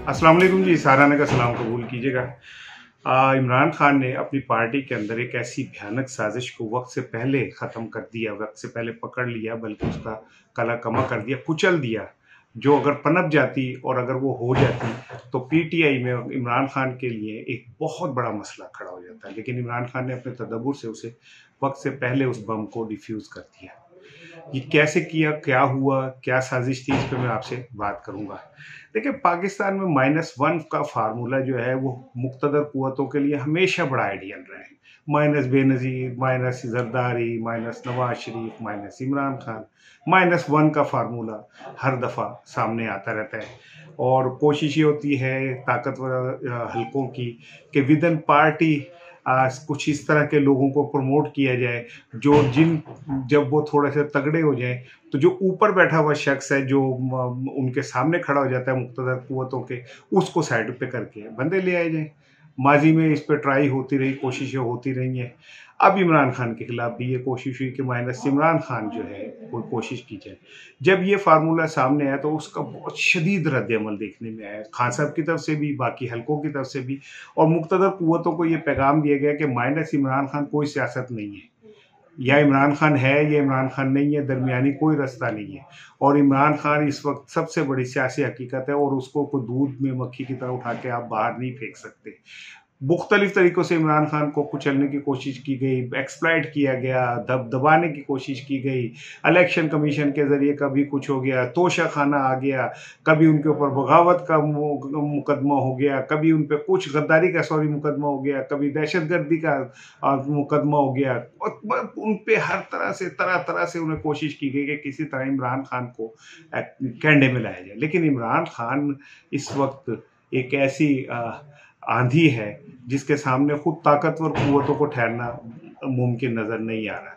अस्सलाम वालेकुम जी, साराना का सलाम कबूल कीजिएगा। इमरान खान ने अपनी पार्टी के अंदर एक ऐसी भयानक साजिश को वक्त से पहले ख़त्म कर दिया, वक्त से पहले पकड़ लिया, बल्कि उसका कला कमा कर दिया, कुचल दिया। जो अगर पनप जाती और अगर वो हो जाती तो पीटीआई में इमरान खान के लिए एक बहुत बड़ा मसला खड़ा हो जाता है। लेकिन इमरान खान ने अपने तदब्बुर से उसे वक्त से पहले उस बम को डिफ्यूज़ कर दिया। ये कैसे किया, क्या हुआ, क्या साजिश थी, इस पे मैं आपसे बात करूंगा। देखिए, पाकिस्तान में -1 का फार्मूला जो है वो मुक्तदर कुव्वतों के लिए हमेशा बड़ा आइडियल रहा है। Minus Benazir, minus Zardari, minus Nawaz Sharif, minus Imran Khan, -1 का फार्मूला हर दफ़ा सामने आता रहता है। और कोशिश ये होती है ताकतवर हलकों की कि विदन पार्टी कुछ इस तरह के लोगों को प्रमोट किया जाए जो जिन जब वो थोड़े से तगड़े हो जाएं तो जो ऊपर बैठा हुआ शख्स है, जो उनके सामने खड़ा हो जाता है मुक्तदर कुव्वतों के, उसको साइड पे करके बंदे ले आए जाएं। माजी में इस पे ट्राई होती रही, कोशिशें होती रही हैं। अब इमरान खान के खिलाफ भी ये कोशिश हुई कि माइनस इमरान खान जो है कोई कोशिश की जाए। जब ये फार्मूला सामने आया तो उसका बहुत शदीद रद्द-ए-अमल देखने में आया, खान साहब की तरफ से भी, बाकी हलकों की तरफ से भी। और मुक्तदर कुव्वतों को ये पैगाम दिया गया कि माइनस इमरान खान कोई सियासत नहीं है, या इमरान खान है या इमरान खान नहीं है, दरमियानी कोई रास्ता नहीं है। और इमरान खान इस वक्त सबसे बड़ी सियासी हकीकत है और उसको कोई दूध में मक्खी की तरह उठा के आप बाहर नहीं फेंक सकते। मुख्तलिफ तरीकों से इमरान खान को कुचलने की कोशिश की गई, एक्सप्लॉइट किया गया, दबाने की कोशिश की गई। इलेक्शन कमीशन के ज़रिए कभी कुछ हो गया, तोशा खाना आ गया, कभी उनके ऊपर बगावत का मुकदमा हो गया, कभी उन पर कुछ गद्दारी का मुकदमा हो गया, कभी दहशतगर्दी का मुकदमा हो गया। और उन पर हर तरह तरह से उन्हें कोशिश की गई कि किसी तरह इमरान खान को कैंडे में लाया जाए। लेकिन इमरान खान इस वक्त एक ऐसी आंधी है जिसके सामने खुद ताकतवर कुव्वतों को ठहरना मुमकिन नज़र नहीं आ रहा।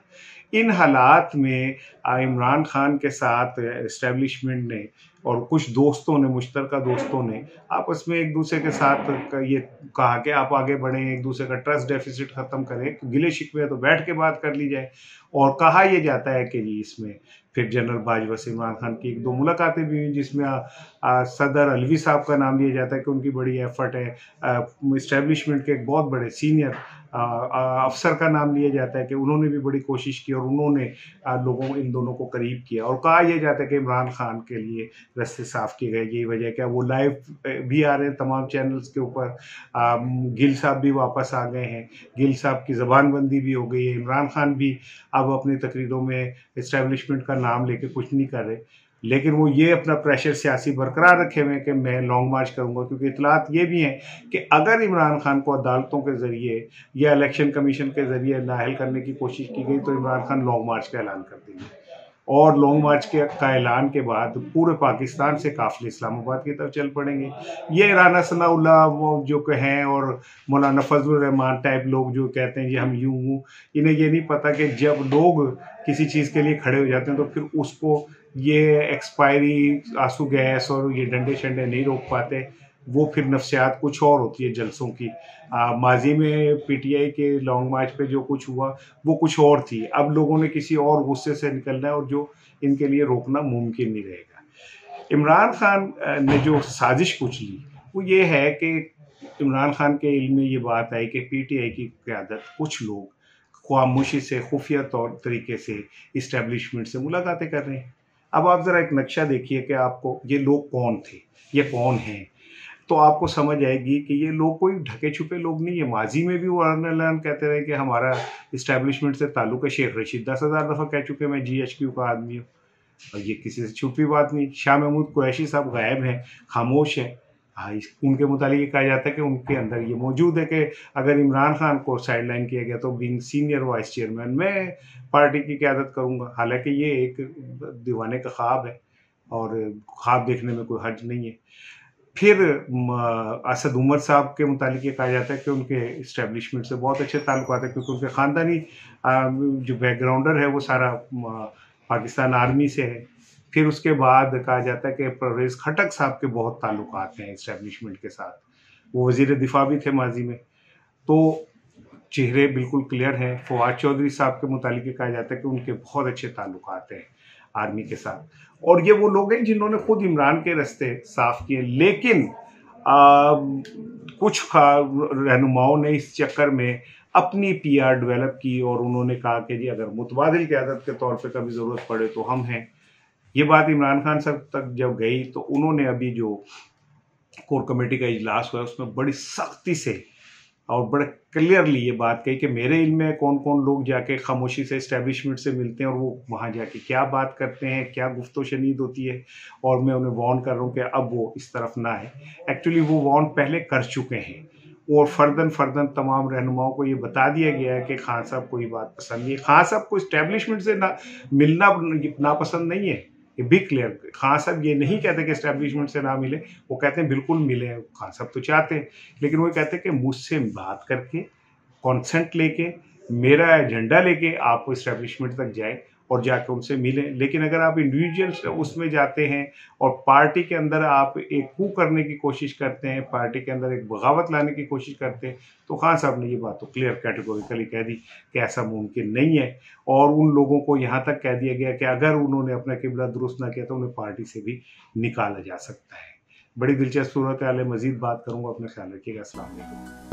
इन हालात में इमरान खान के साथ एस्टेब्लिशमेंट ने और कुछ दोस्तों ने, मुश्तरका दोस्तों ने आपस में एक दूसरे के साथ ये कहा कि आप आगे बढ़ें, एक दूसरे का ट्रस्ट डेफिसिट ख़त्म करें, गिले शिकवे तो बैठ के बात कर ली जाए। और कहा यह जाता है कि जी इसमें फिर जनरल बाजवा से इमरान खान की 1-2 मुलाकातें भी हुई, जिसमें सदर अलवी साहब का नाम लिया जाता है कि उनकी बड़ी एफर्ट है। इस्टेब्लिशमेंट के एक बहुत बड़े सीनियर अफसर का नाम लिया जाता है कि उन्होंने भी बड़ी कोशिश की और उन्होंने लोगों इन दोनों को करीब किया। और कहा यह जाता है कि इमरान खान के लिए रास्ते साफ किए गए। यही वजह क्या, वो लाइव भी आ रहे हैं तमाम चैनल्स के ऊपर। गिल साहब भी वापस आ गए हैं, गिल साहब की ज़बानबंदी भी हो गई है। इमरान खान भी अब अपनी तकरीरों में इस्टेब्लिशमेंट का नाम लेके कुछ नहीं कर रहे, लेकिन वो ये अपना प्रेशर सियासी बरकरार रखे हुए हैं कि मैं लॉन्ग मार्च करूंगा। क्योंकि इतलात ये भी हैं कि अगर इमरान खान को अदालतों के ज़रिए या इलेक्शन कमीशन के ज़रिए नाअहल करने की कोशिश की गई तो इमरान खान लॉन्ग मार्च का ऐलान कर देंगे। और लॉन्ग मार्च का ऐलान के बाद पूरे पाकिस्तान से काफ़िले इस्लामाबाद की तरफ चल पड़ेंगे। ये राना सनाउल्लाह वो जो हैं और मौलाना फजलुर रहमान टाइप लोग जो कहते हैं जी हम यूं हूँ, इन्हें ये नहीं पता कि जब लोग किसी चीज़ के लिए खड़े हो जाते हैं तो फिर उसको ये एक्सपायरी, आंसू गैस और ये डंडे शंडे नहीं रोक पाते। वो फिर नफ्सियात कुछ और होती है जलसों की। माजी में पीटीआई के लॉन्ग मार्च पे जो कुछ हुआ वो कुछ और थी। अब लोगों ने किसी और गुस्से से निकलना है और जो इनके लिए रोकना मुमकिन नहीं रहेगा। इमरान खान ने जो साजिश कुचली वो ये है कि इमरान खान के इल्म में ये बात आई कि पीटीआई की क़यादत कुछ लोग खामोशी से, खुफिया तौर तरीके से इस्टेब्लिशमेंट से मुलाकातें कर रहे हैं। अब आप ज़रा एक नक्शा देखिए कि आपको ये लोग कौन थे, ये कौन हैं, तो आपको समझ आएगी कि ये लोग कोई ढके छुपे लोग नहीं है। माजी में भी वो ऐलान कहते रहे कि हमारा इस्टेब्लिशमेंट से ताल्लुक है। शेख रशीद 10,000 दफ़ा कह चुके मैं GHQ का आदमी हूँ, और ये किसी से छुपी बात नहीं। शाह महमूद कुरैशी साहब गायब हैं, खामोश हैं। हाँ, उनके मुतालिक ये कहा जाता है कि उनके अंदर ये मौजूद है कि अगर इमरान खान को साइडलाइन किया गया तो बीइंग सीनियर वाइस चेयरमैन मैं पार्टी की क़यादत करूँगा। हालांकि ये एक दीवाने का ख्वाब है और ख्वाब देखने में कोई हर्ज नहीं है। फिर असद उमर साहब के मुतालिक ये कहा जाता है कि उनके इस्टेब्लिशमेंट से बहुत अच्छे ताल्लुकात हैं, क्योंकि उनके ख़ानदानी जो बैकग्राउंडर है वो सारा पाकिस्तान आर्मी से है। फिर उसके बाद कहा जाता है कि परवेज़ खटक साहब के बहुत ताल्लुकात हैं इस्टेब्लिशमेंट के साथ, वो वज़ीर दिफा भी थे माजी में। तो चेहरे बिल्कुल क्लियर हैं। फवाद चौधरी साहब के मुतालिक ये कहा जाता है कि उनके बहुत अच्छे ताल्लुकात हैं आर्मी के साथ, और ये वो लोग हैं जिन्होंने खुद इमरान के रास्ते साफ किए। लेकिन कुछ रहनुमाओं ने इस चक्कर में अपनी पीआर डेवलप की और उन्होंने कहा कि जी अगर मुतबादिल क़यादत के तौर पे कभी ज़रूरत पड़े तो हम हैं। ये बात इमरान खान साहब तक जब गई तो उन्होंने अभी जो कोर कमेटी का इजलास हुआ उसमें बड़ी सख्ती से और बड़े क्लियरली ये बात कही कि मेरे इल्म में कौन कौन लोग जाके खामोशी से इस्टेब्लिशमेंट से मिलते हैं और वो वहाँ जाके क्या बात करते हैं, क्या गुफ्तो शनीद होती है, और मैं उन्हें वार्न कर रहा हूँ कि अब वो इस तरफ ना आए। एक्चुअली वो वार्न पहले कर चुके हैं और फर्दन तमाम रहनुमाओं को ये बता दिया गया है कि खान साहब को ये बात पसंद नहीं है। खान साहब को इस्टेब्लिशमेंट से ना मिलना नापसंद नहीं है, ये भी क्लियर। खान साहब ये नहीं कहते कि इस्टेब्लिशमेंट से ना मिले, वो कहते हैं बिल्कुल मिले। खान साहब तो चाहते हैं, लेकिन वो कहते हैं कि मुझसे बात करके कॉन्सेंट लेके मेरा एजेंडा लेके आप इस्टेब्लिशमेंट तक जाए और जाके उनसे मिलें। लेकिन अगर आप इंडिविजुअल उसमें जाते हैं और पार्टी के अंदर आप एक कू करने की कोशिश करते हैं, पार्टी के अंदर एक बगावत लाने की कोशिश करते हैं, तो खान साहब ने ये बात तो क्लियर कैटेगोरिकली कह दी कि ऐसा मुमकिन नहीं है। और उन लोगों को यहाँ तक कह दिया गया कि अगर उन्होंने अपना किबला दुरुस्त ना किया तो उन्हें पार्टी से भी निकाला जा सकता है। बड़ी दिलचस्प सूरत हाल है। मजीद बात करूँगा, अपने ख्याल रखिएगा। अस्सलाम वालेकुम।